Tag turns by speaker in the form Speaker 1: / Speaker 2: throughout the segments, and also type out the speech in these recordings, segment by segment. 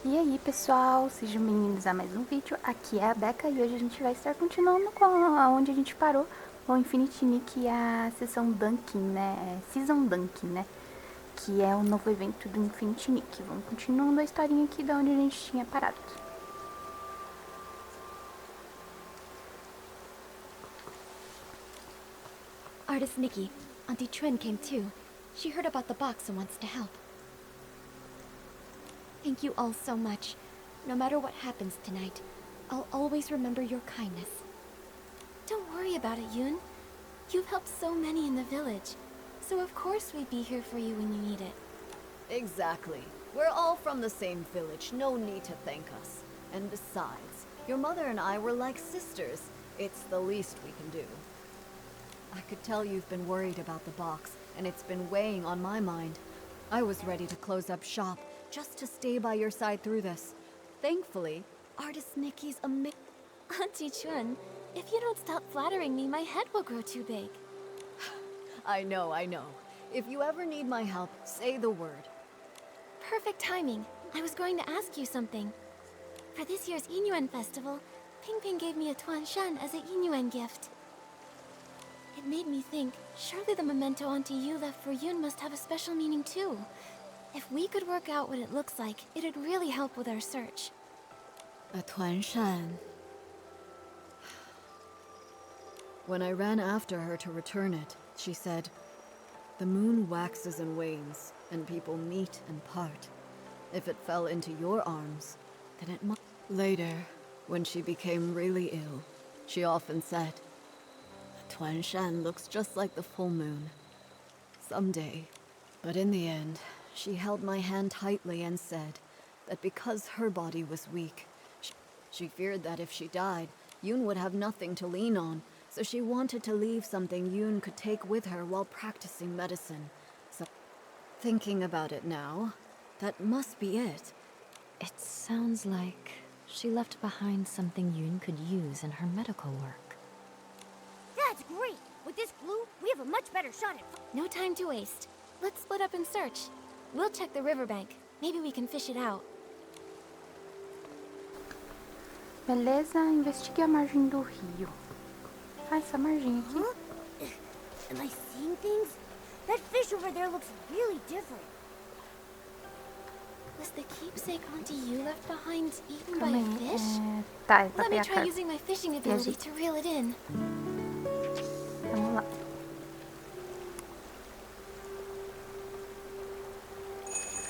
Speaker 1: E aí pessoal, sejam bem-vindos a mais um vídeo, aqui é a Becca e hoje a gente vai estar continuando com onde a gente parou com o Infinity Nikki e a sessão Dunkin, né, Season Dunkin, né, que é o novo evento do Infinity Nikki. Vamos continuando a historinha aqui da onde a gente tinha parado.
Speaker 2: Artist Nikki, Auntie Trin came too. She heard about the box and wants to help. Thank you all so much. No matter what happens tonight, I'll always remember your kindness.
Speaker 3: Don't worry about it, Yoon. You've helped so many in the village, so of course we'd be here for you when you need it.
Speaker 4: Exactly. We're all from the same village, no need to thank us. And besides, your mother and I were like sisters. It's the least we can do. I could tell you've been worried about the box, and it's been weighing on my mind. I was ready to close up shop, just to stay by your side through this. Thankfully, Artist Nikki's
Speaker 3: Auntie Chun, if you don't stop flattering me, my head will grow too big.
Speaker 4: I know. If you ever need my help, say the word.
Speaker 3: Perfect timing. I was going to ask you something. For this year's Inyuan festival, Ping Ping gave me a Tuan Shan as a Inyuan gift. It made me think, surely the memento Auntie Yu left for Yoon must have a special meaning too. If we could work out what it looks like, it'd really help with our search.
Speaker 4: A Tuan Shan. When I ran after her to return it, she said, "The moon waxes and wanes, and people meet and part. If it fell into your arms, then it might." Later, when she became really ill, she often said, "A Tuan Shan looks just like the full moon. Someday." But in the end, she held my hand tightly and said that because her body was weak, she feared that if she died, Yoon would have nothing to lean on, so she wanted to leave something Yoon could take with her while practicing medicine. So, thinking about it now, that must be it.
Speaker 2: It sounds like she left behind something Yoon could use in her medical work.
Speaker 5: That's great! With this glue, we have a much better shot at...
Speaker 3: No time to waste. Let's split up and search. We'll check the riverbank. Maybe we can fish it out.
Speaker 1: Beleza, investigue a margem do rio. Ah, essa margem aqui.
Speaker 5: Huh? Am I seeing things? That fish over there looks really different.
Speaker 3: Was the keepsake Auntie Yu left behind eaten by
Speaker 1: Calma
Speaker 3: a
Speaker 1: aí.
Speaker 3: fish?
Speaker 1: Tá,
Speaker 3: Let me
Speaker 1: a
Speaker 3: try
Speaker 1: carta.
Speaker 3: using my fishing ability to reel it in.
Speaker 1: Vamos lá.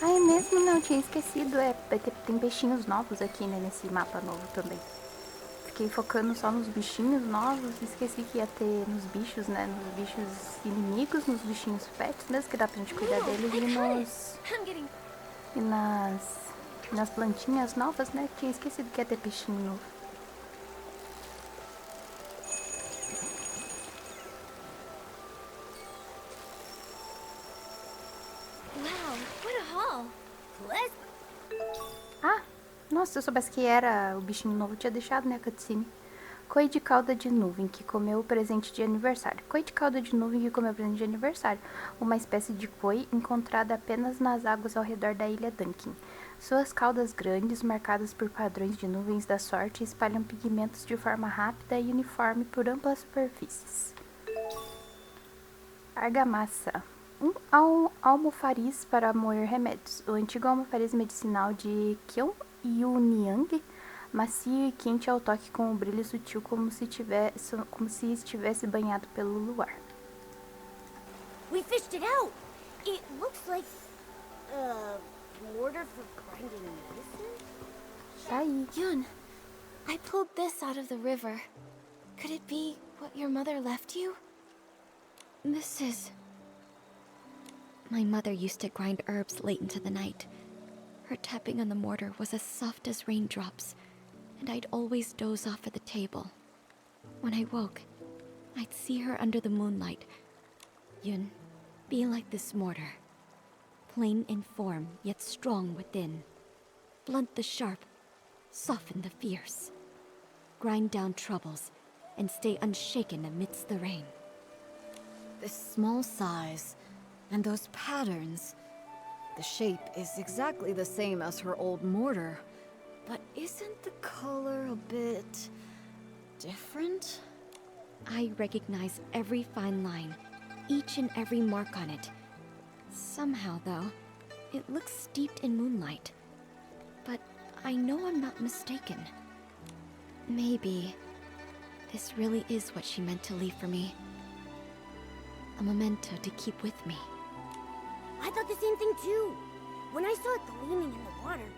Speaker 1: Ah, é mesmo? Não, eu tinha esquecido. Tem peixinhos novos aqui, né, nesse mapa novo também. Fiquei focando só nos bichinhos novos e esqueci que ia ter nos bichos, né, nos bichos inimigos, nos bichinhos pets, mesmo que dá pra gente cuidar deles e nas plantinhas novas, né, tinha esquecido que ia ter peixinho novo.
Speaker 3: Wow, what a haul!
Speaker 1: Ah, nossa, se eu soubesse que era o bichinho novo, eu tinha deixado, né, a cutscene. Coi de cauda de nuvem que comeu o presente de aniversário. Coi de cauda de nuvem que comeu o presente de aniversário. Uma espécie de coi encontrada apenas nas águas ao redor da ilha Dunkin. Suas caudas grandes, marcadas por padrões de nuvens da sorte, espalham pigmentos de forma rápida e uniforme por amplas superfícies. Argamassa. Um almofariz para moer remédios. O antigo almofariz medicinal de Yuniang, macio e quente ao toque com um brilho sutil como se estivesse banhado pelo luar.
Speaker 5: We fished it out! It looks like... mortar for grinding medicine?
Speaker 1: Tá aí.
Speaker 3: Yoon, I pulled this out of the river. Could it be what your mother left you?
Speaker 2: This is... My mother used to grind herbs late into the night. Her tapping on the mortar was as soft as raindrops, and I'd always doze off at the table. When I woke, I'd see her under the moonlight. Yun, be like this mortar. Plain in form, yet strong within. Blunt the sharp, soften the fierce. Grind down troubles, and stay unshaken amidst the rain.
Speaker 4: This small size, and those patterns. The shape is exactly the same as her old mortar. But isn't the color a bit different?
Speaker 2: I recognize every fine line, each and every mark on it. Somehow, though, it looks steeped in moonlight. But I know I'm not mistaken. Maybe this really is what she meant to leave for me. A memento to keep with me.
Speaker 5: I thought the same thing too. When I saw it gleaming in the water.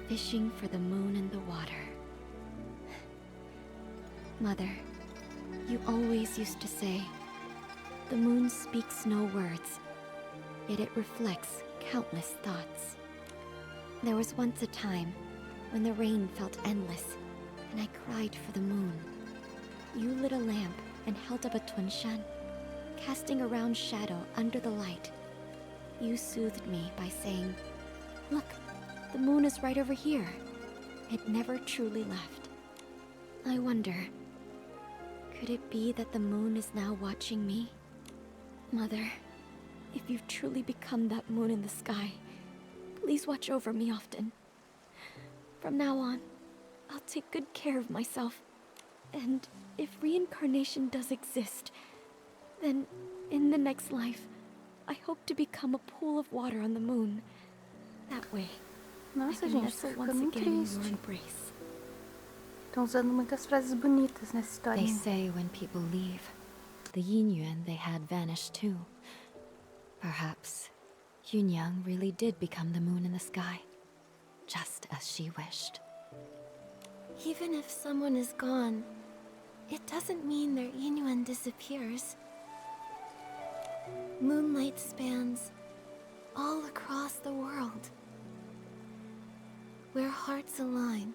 Speaker 2: Fishing for the moon in the water. Mother, you always used to say, the moon speaks no words, yet it reflects countless thoughts. There was once a time when the rain felt endless, and I cried for the moon. You lit a lamp and held up a Tuanshan, casting a round shadow under the light. You soothed me by saying, "Look, the moon is right over here." It never truly left. I wonder, could it be that the moon is now watching me? Mother, if you've truly become that moon in the sky, please watch over me often. From now on, I'll take good care of myself. And if reincarnation does exist, then in the next life, I hope to become a pool of water on the moon. That way, I
Speaker 1: Nossa,
Speaker 2: can
Speaker 1: gente,
Speaker 2: nestle
Speaker 1: isso
Speaker 2: once
Speaker 1: ficando
Speaker 2: again in your
Speaker 1: triste.
Speaker 2: embrace.
Speaker 1: Estão usando muitas frases bonitas nessa
Speaker 6: They
Speaker 1: historinha.
Speaker 6: say when people leave, the yin yuan they had vanished too. Perhaps Yunyang really did become the moon in the sky, just as she wished.
Speaker 3: Even if someone is gone, it doesn't mean their Inuan disappears. Moonlight spans all across the world. Where hearts align,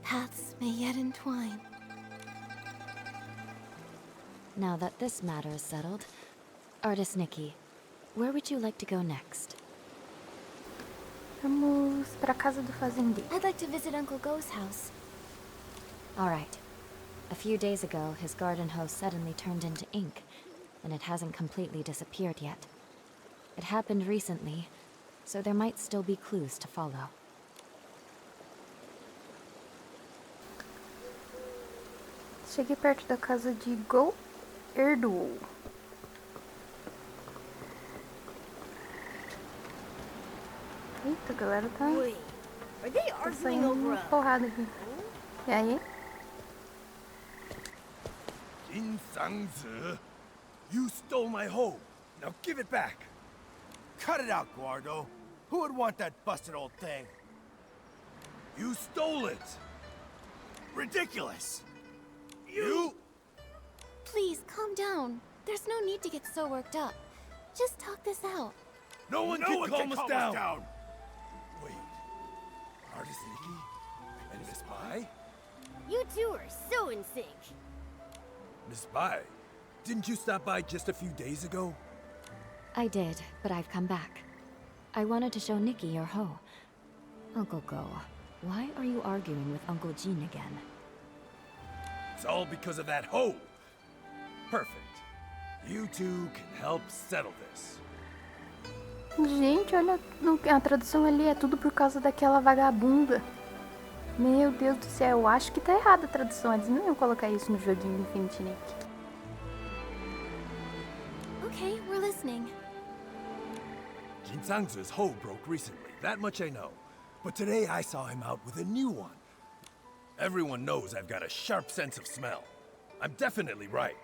Speaker 3: paths may yet entwine.
Speaker 6: Now that this matter is settled, Artist Nikki, where would you like to go next?
Speaker 1: Vamos pra casa do fazendeiro.
Speaker 3: I'd like to visit Uncle Go's house.
Speaker 6: All right. A few days ago, his garden hose suddenly turned into ink, and it hasn't completely disappeared yet. It happened recently, so there might still be clues to follow.
Speaker 1: Cheguei perto da casa de Go Erdo. Eita, a galera tá
Speaker 5: Wait, are they arguing
Speaker 1: saindo
Speaker 5: over
Speaker 1: uma
Speaker 5: a...
Speaker 1: porrada aqui. E aí?
Speaker 7: Insangzi, you stole my hoe. Now give it back.
Speaker 8: Cut it out, Quando. Who would want that busted old thing?
Speaker 7: You stole it.
Speaker 8: Ridiculous!
Speaker 7: You?
Speaker 3: Please, calm down. There's no need to get so worked up. Just talk this out.
Speaker 7: No one
Speaker 8: No one
Speaker 7: can calm us down.
Speaker 8: down!
Speaker 7: Wait. Artist Nikki? And Miss Bai?
Speaker 5: You two are so in sync.
Speaker 7: Miss Bai, didn't you stop by just a few days ago?
Speaker 6: I did, but I've come back. I wanted to show Nikki your hoe. Uncle Go, why are you arguing with Uncle Jin again?
Speaker 7: It's all because of that hoe. Perfect. You two can help settle this.
Speaker 1: Gente, olha, a tradução ali é tudo por causa daquela vagabunda. Meu Deus do céu, eu acho que tá errada a tradução. Eles não iam colocar isso no joguinho Infinity Nick.
Speaker 3: Okay, we're listening.
Speaker 7: Jinsangzi's hoe broke recently, that much I know. But today I saw him out with a new one. Everyone knows I've got a sharp sense of smell. I'm definitely right.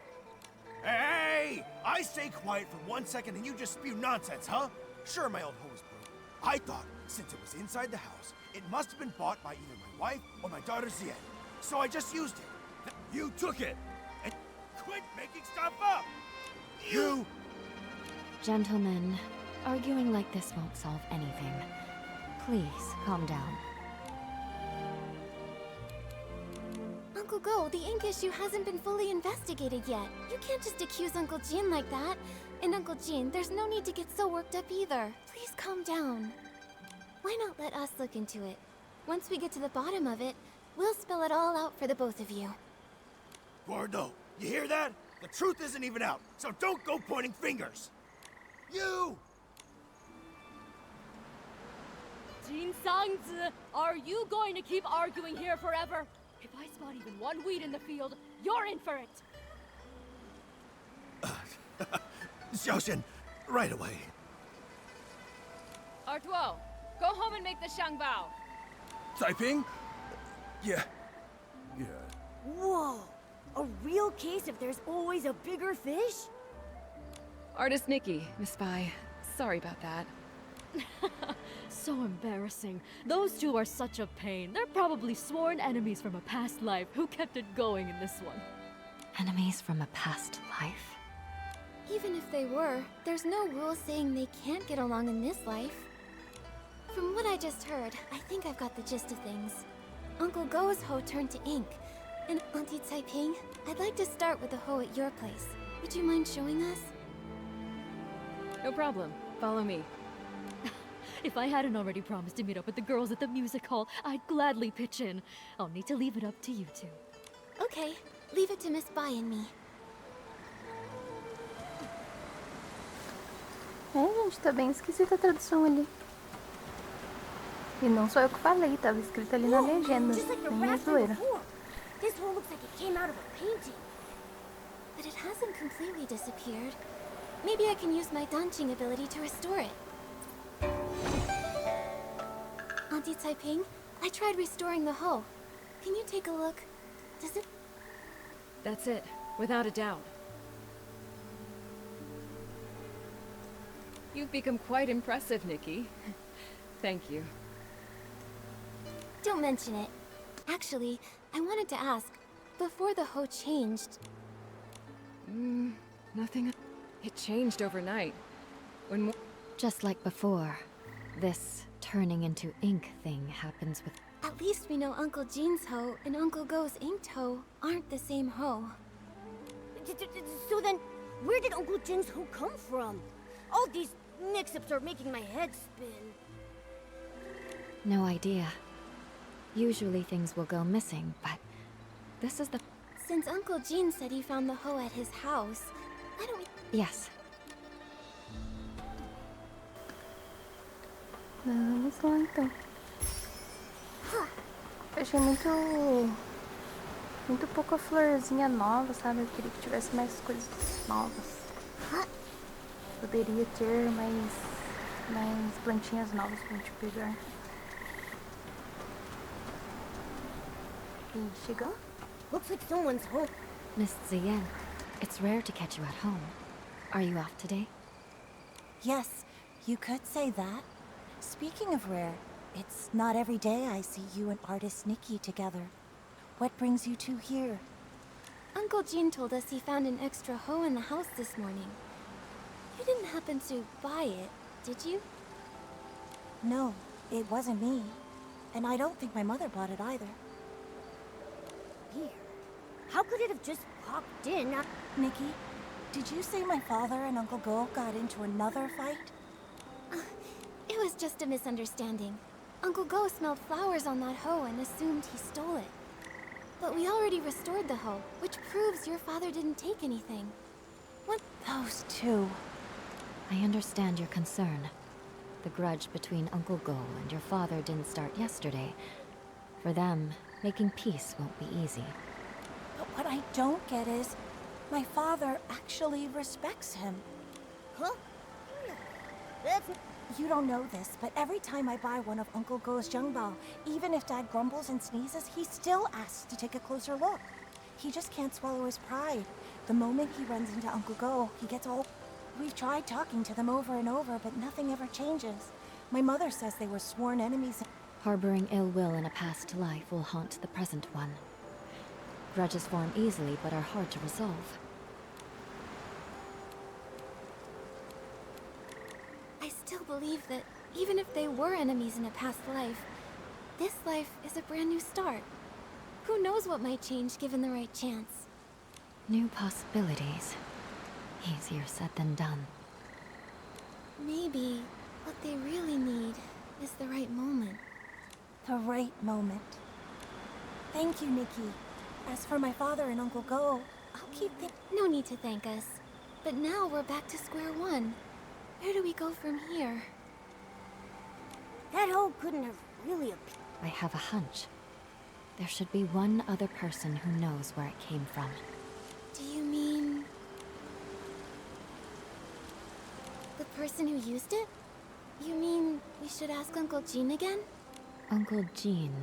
Speaker 8: Hey! I stay quiet for 1 second and you just spew nonsense, huh? Sure, my old hoe was broken. I thought, since it was inside the house, it must have been bought by either my wife or my daughter Zien. So I just used it.
Speaker 7: You took it!
Speaker 8: And quit making stuff up! You...
Speaker 6: Gentlemen, arguing like this won't solve anything. Please, calm down.
Speaker 3: Uncle Go, the ink issue hasn't been fully investigated yet. You can't just accuse Uncle Jin like that. And Uncle Jin, there's no need to get so worked up either. Please calm down. Why not let us look into it? Once we get to the bottom of it, we'll spell it all out for the both of you.
Speaker 8: Quando, you hear that? The truth isn't even out, so don't go pointing fingers! You!
Speaker 9: Jin Sangzi, are you going to keep arguing here forever? If I spot even one weed in the field, you're in for it!
Speaker 8: Xiaoxian, right away.
Speaker 9: Artuo, go home and make the Shangbao.
Speaker 7: Taiping? Yeah.
Speaker 5: Whoa! A real case if there's always a bigger fish?
Speaker 10: Artist Nikki, Miss Spy. Sorry about that.
Speaker 9: So embarrassing. Those two are such a pain. They're probably sworn enemies from a past life who kept it going in this one.
Speaker 6: Enemies from a past life?
Speaker 3: Even if they were, there's no rule saying they can't get along in this life. From what I just heard, I think I've got the gist of things. Uncle Go's hoe turned to ink. And Auntie Taiping, I'd like to start with the hoe at your place. Would you mind showing us?
Speaker 10: No problem. Follow me.
Speaker 9: If I hadn't already promised to meet up with the girls at the music hall, I'd gladly pitch in. I'll need to leave it up to you two.
Speaker 3: Okay, leave it to Miss Bai and me.
Speaker 1: Gente, tá bem esquisita a tradução ali. E não sou eu que falei, tava escrito ali na legenda.
Speaker 5: Just like the
Speaker 1: Nem é
Speaker 5: rafter
Speaker 1: zoeira.
Speaker 5: before. This hole looks like it came out of a painting.
Speaker 3: But it hasn't completely disappeared. Maybe I can use my dancing ability to restore it. Auntie Taiping, I tried restoring the hoe. Can you take a look? Does it...
Speaker 10: That's it, without a doubt. You've become quite impressive, Nikki. Thank you.
Speaker 3: Don't mention it. Actually, I wanted to ask, before the hoe changed...
Speaker 10: Nothing. It changed overnight. When
Speaker 6: Just like before, this turning into ink thing happens with...
Speaker 3: At least we know Uncle Jean's hoe and Uncle Go's inked hoe aren't the same hoe.
Speaker 5: So then, where did Uncle Jin's hoe come from? All these mix-ups are making my head spin.
Speaker 6: No idea. Usually things will go missing, but this is the...
Speaker 3: Since Uncle Jean said he found the hoe at his house, why don't we...
Speaker 6: Yes.
Speaker 1: Vamos lá então. Eu achei muito pouca florzinha nova, sabe? Eu queria que tivesse mais coisas novas. Poderia ter mais plantinhas novas pra gente pegar. E chegou?
Speaker 5: Looks like someone's hoe.
Speaker 6: Miss Ziyan, it's rare to catch you at home. Are you off today?
Speaker 11: Yes, you could say that. Speaking of rare, it's not every day I see you and artist Nikki together. What brings you two here?
Speaker 3: Uncle Jean told us he found an extra hoe in the house this morning. You didn't happen to buy it, did you?
Speaker 11: No, it wasn't me. And I don't think my mother bought it either.
Speaker 5: Here. How could it have just popped in?
Speaker 11: Nikki, did you say my father and Uncle Go got into another fight?
Speaker 3: It was just a misunderstanding. Uncle Go smelled flowers on that hoe and assumed he stole it. But we already restored the hoe, which proves your father didn't take anything. What?
Speaker 11: Those two.
Speaker 6: I understand your concern. The grudge between Uncle Go and your father didn't start yesterday. For them, making peace won't be easy.
Speaker 11: But what I don't get is, my father actually respects him.
Speaker 5: Huh? That's...
Speaker 11: You don't know this, but every time I buy one of Uncle Go's Zhengbao, even if Dad grumbles and sneezes, he still asks to take a closer look. He just can't swallow his pride. The moment he runs into Uncle Go, he gets all... We've tried talking to them over and over, but nothing ever changes. My mother says they were sworn enemies.
Speaker 6: Harboring ill will in a past life will haunt the present one. Grudges form easily, but are hard to resolve.
Speaker 3: I still believe that even if they were enemies in a past life, this life is a brand new start. Who knows what might change given the right chance?
Speaker 6: New possibilities. Easier said than done.
Speaker 3: Maybe what they really need is the right moment.
Speaker 11: The right moment. Thank you, Nikki. As for my father and Uncle Go, I'll keep thinking.
Speaker 3: No need to thank us. But now we're back to square one. Where do we go from here?
Speaker 5: That hoe couldn't have really appeared.
Speaker 6: I have a hunch. There should be one other person who knows where it came from.
Speaker 3: Do you mean... the person who used it? You mean we should ask Uncle Jean again?
Speaker 6: Uncle Jean.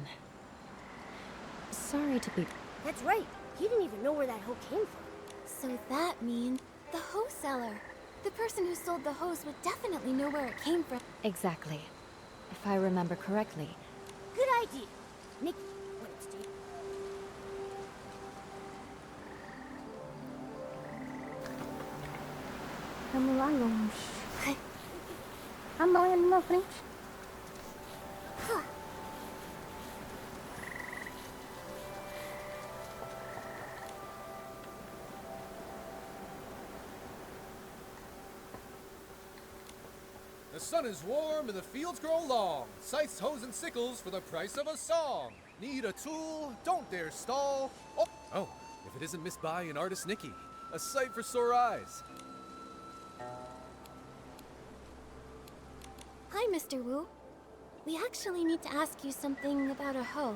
Speaker 6: Sorry to be...
Speaker 5: That's right. He didn't even know where that hoe came from.
Speaker 3: So that means the hoe seller. The person who sold the hose would definitely know where it came from.
Speaker 6: Exactly. If I remember correctly.
Speaker 5: Good idea. Nikki, when it's day.
Speaker 1: Vamos lá longe. Ah não, é ali na frente.
Speaker 12: The sun is warm and the fields grow long. Scythes, hoes, and sickles for the price of a song. Need a tool? Don't dare stall. Oh, if it isn't Miss Bai and artist Nikki. A sight for sore eyes.
Speaker 3: Hi, Mr. Wu. We actually need to ask you something about a hoe.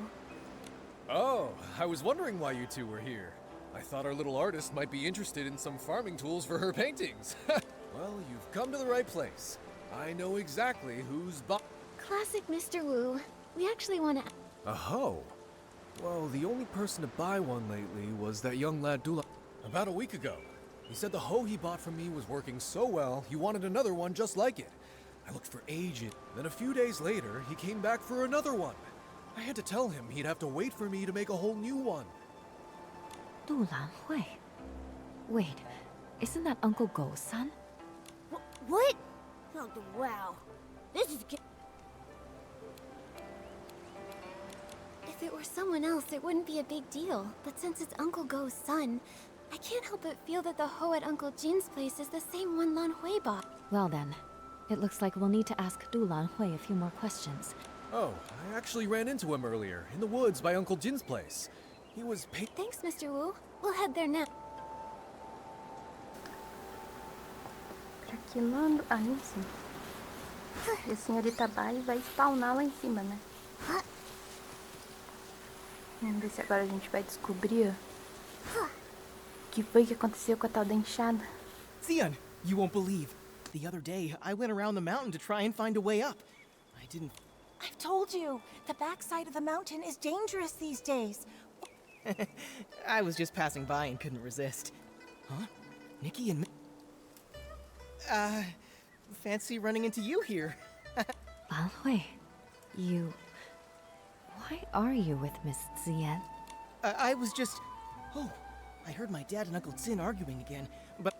Speaker 12: Oh, I was wondering why you two were here. I thought our little artist might be interested in some farming tools for her paintings. Well, you've come to the right place. I know exactly who's
Speaker 3: Classic Mr. Wu. We actually want to...
Speaker 12: A hoe? Well, the only person to buy one lately was that young lad Dula. About a week ago. He said the hoe he bought from me was working so well, he wanted another one just like it. I looked for ages. Then a few days later, he came back for another one. I had to tell him he'd have to wait for me to make a whole new one.
Speaker 6: Du Lanhui. Wait, isn't that Uncle Go's son?
Speaker 5: What? Oh, wow. This is...
Speaker 3: If it were someone else, it wouldn't be a big deal. But since it's Uncle Go's son, I can't help but feel that the hoe at Uncle Jin's place is the same one Lan Hui bought.
Speaker 6: Well then, it looks like we'll need to ask Du Lanhui a few more questions.
Speaker 12: Oh, I actually ran into him earlier, in the woods by Uncle Jin's place. He was
Speaker 3: Thanks, Mr. Wu. We'll head there now.
Speaker 1: Craquelando ali em cima. E a senhorita Bai vai spawnar lá em cima, né? Vamos ver se agora a gente vai descobrir o que foi que aconteceu com a tal da enxada.
Speaker 13: Xian, you won't believe. The other day, I went around the mountain to try and find a way up. I didn't...
Speaker 11: I've told you, the backside of the mountain is dangerous these days.
Speaker 13: I was just passing by and couldn't resist. Huh? Nikki and... fancy running into you here.
Speaker 6: Lanhui, you... Why are you with Miss Xian?
Speaker 13: I was just... Oh, I heard my dad and Uncle Jin arguing again, but...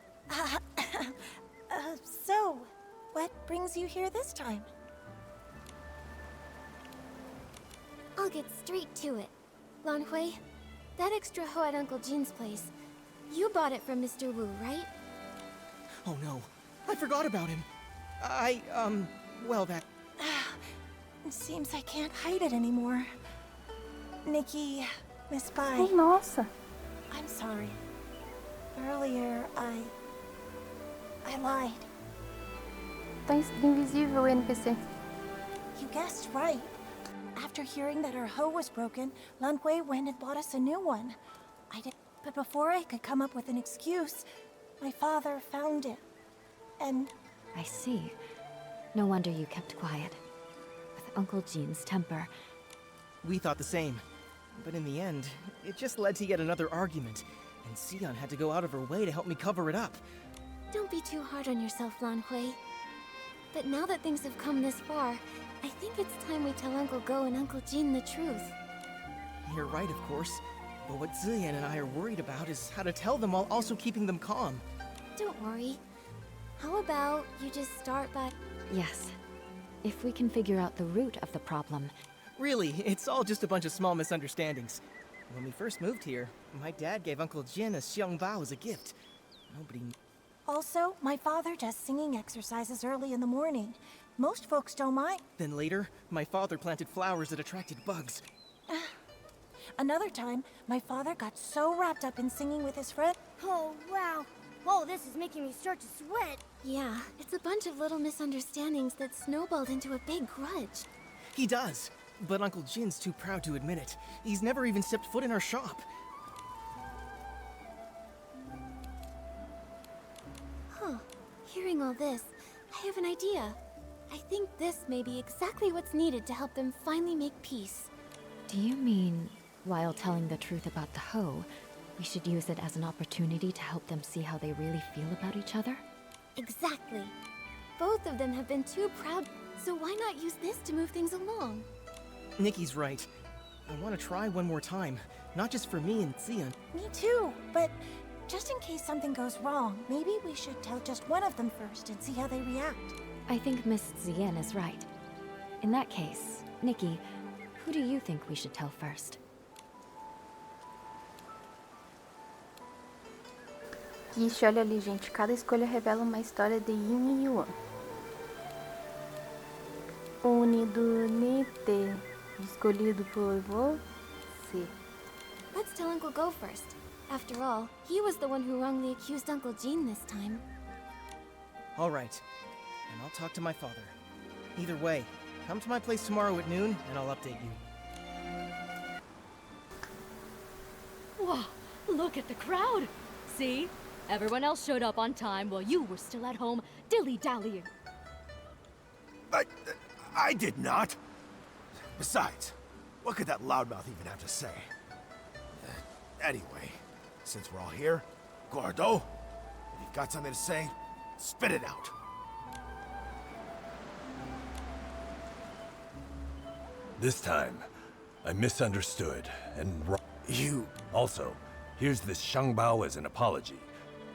Speaker 11: So, what brings you here this time?
Speaker 3: I'll get straight to it. Lan Hui, that extra hoe at Uncle Jin's place, you bought it from Mr. Wu, right?
Speaker 13: Oh no, I forgot about him. Well that...
Speaker 11: It seems I can't hide it anymore. Nikki, Miss Bai.
Speaker 1: Ai, nossa.
Speaker 11: I'm sorry. Earlier, I lied.
Speaker 1: Tá invisível o NPC.
Speaker 11: You guessed right. After hearing that her hoe was broken, Lan Hui went and bought us a new one. But before I could come up with an excuse, my father found it. And...
Speaker 6: I see. No wonder you kept quiet. With Uncle Jin's temper.
Speaker 13: We thought the same. But in the end, it just led to yet another argument. And Xian had to go out of her way to help me cover it up.
Speaker 3: Don't be too hard on yourself, Lan Hui. But now that things have come this far, I think it's time we tell Uncle Go and Uncle Jin the truth.
Speaker 13: You're right, of course. But what Ziyan and I are worried about is how to tell them while also keeping them calm.
Speaker 3: Don't worry. How about you just start by...
Speaker 6: Yes. If we can figure out the root of the problem.
Speaker 13: Really, it's all just a bunch of small misunderstandings. When we first moved here, my dad gave Uncle Jin a xiangbao as a gift. Nobody...
Speaker 11: Also, my father does singing exercises early in the morning. Most folks don't mind.
Speaker 13: Then later, my father planted flowers that attracted bugs.
Speaker 11: Another time, my father got so wrapped up in singing with his friend.
Speaker 5: Oh, wow. Whoa, this is making me start to sweat.
Speaker 3: Yeah, it's a bunch of little misunderstandings that snowballed into a big grudge.
Speaker 13: He does. But Uncle Jin's too proud to admit it. He's never even stepped foot in our shop.
Speaker 3: Huh. Hearing all this, I have an idea. I think this may be exactly what's needed to help them finally make peace.
Speaker 6: Do you mean, while telling the truth about the hoe, we should use it as an opportunity to help them see how they really feel about each other?
Speaker 3: Exactly. Both of them have been too proud, so why not use this to move things along?
Speaker 13: Nikki's right. I want to try one more time, not just for me and Xian.
Speaker 11: Me too, but just in case something goes wrong, maybe we should tell just one of them first and see how they react.
Speaker 6: I think Miss Xian is right. In that case, Nikki, who do you think we should tell first?
Speaker 1: Ixi, olha ali, gente. Cada escolha revela uma história de Yin e Yuan. Unidunite. Escolhido por você.
Speaker 3: Let's tell Uncle Go first. After all, he was the one who wrongly accused Uncle Jin this time.
Speaker 13: All right. And I'll talk to my father. Either way, come to my place tomorrow at noon, and I'll update you.
Speaker 9: Wow, look at the crowd! See? Everyone else showed up on time while you were still at home dilly-dallying.
Speaker 8: I did not. Besides, what could that loudmouth even have to say? Anyway, since we're all here, Quando, if you've got something to say, spit it out.
Speaker 7: This time, I misunderstood and wrong.
Speaker 8: You...
Speaker 7: Also, here's this Shangbao as an apology.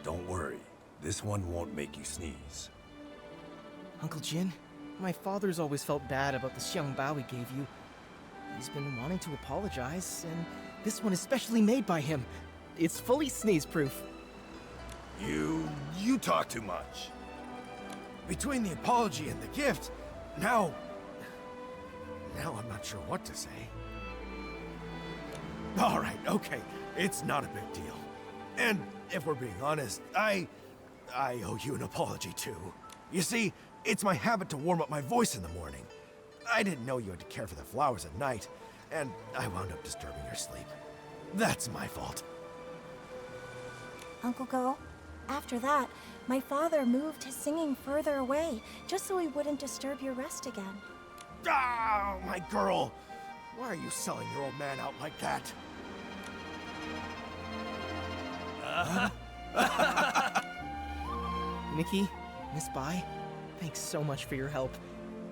Speaker 7: Don't worry, this one won't make you sneeze.
Speaker 13: Uncle Jin, my father's always felt bad about the Xiangbao he gave you. He's been wanting to apologize, and this one is specially made by him. It's fully sneeze-proof.
Speaker 8: You talk too much. Between the apology and the gift, now I'm not sure what to say. All right, okay, it's not a big deal. And if we're being honest, I owe you an apology too. You see, it's my habit to warm up my voice in the morning. I didn't know you had to care for the flowers at night, and I wound up disturbing your sleep. That's my fault.
Speaker 11: Uncle Go, after that, my father moved his singing further away, just so he wouldn't disturb your rest again.
Speaker 8: Ah, my girl! Why are you selling your old man out like that?
Speaker 13: Nikki, Miss Bai, thanks so much for your help.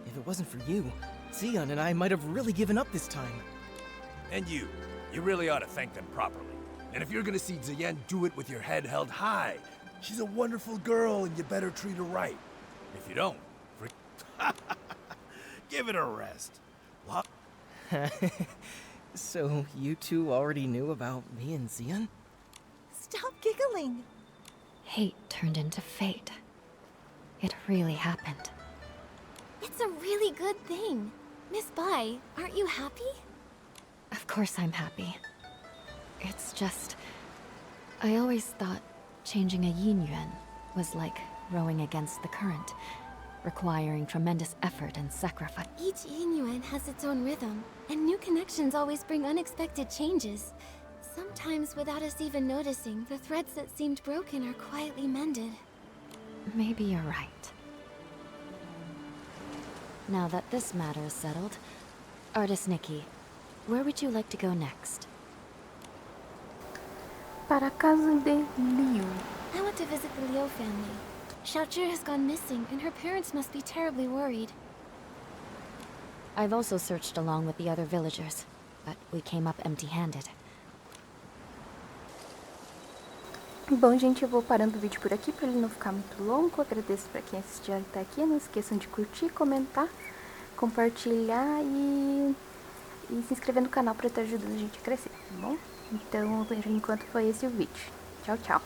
Speaker 13: If it wasn't for you, Xian and I might have really given up this time.
Speaker 7: And you really ought to thank them properly. And if you're gonna see Ziyen, do it with your head held high. She's a wonderful girl, and you better treat her right. If you don't,
Speaker 8: give it a rest. What?
Speaker 13: So you two already knew about me and Xian?
Speaker 11: Stop giggling!
Speaker 6: Hate turned into fate. It really happened.
Speaker 3: It's a really good thing. Miss Bai, aren't you happy?
Speaker 6: Of course I'm happy. It's just... I always thought changing a yin yuan was like rowing against the current, requiring tremendous effort and sacrifice.
Speaker 3: Each yin yuan has its own rhythm, and new connections always bring unexpected changes. Sometimes, without us even noticing, the threads that seemed broken are quietly mended.
Speaker 6: Maybe you're right. Now that this matter is settled, Artist Nikki, where would you like to go next?
Speaker 1: Para a casa de Liu.
Speaker 3: I want to visit the Liu family. Xiaozhi has gone missing, and her parents must be terribly worried.
Speaker 6: I've also searched along with the other villagers, but we came up empty-handed.
Speaker 1: Bom, gente, eu vou parando o vídeo por aqui para ele não ficar muito longo. Agradeço para quem assistiu até aqui. Não esqueçam de curtir, comentar, compartilhar e se inscrever no canal para estar ajudando a gente a crescer, tá bom? Então, por enquanto foi esse o vídeo. Tchau, tchau.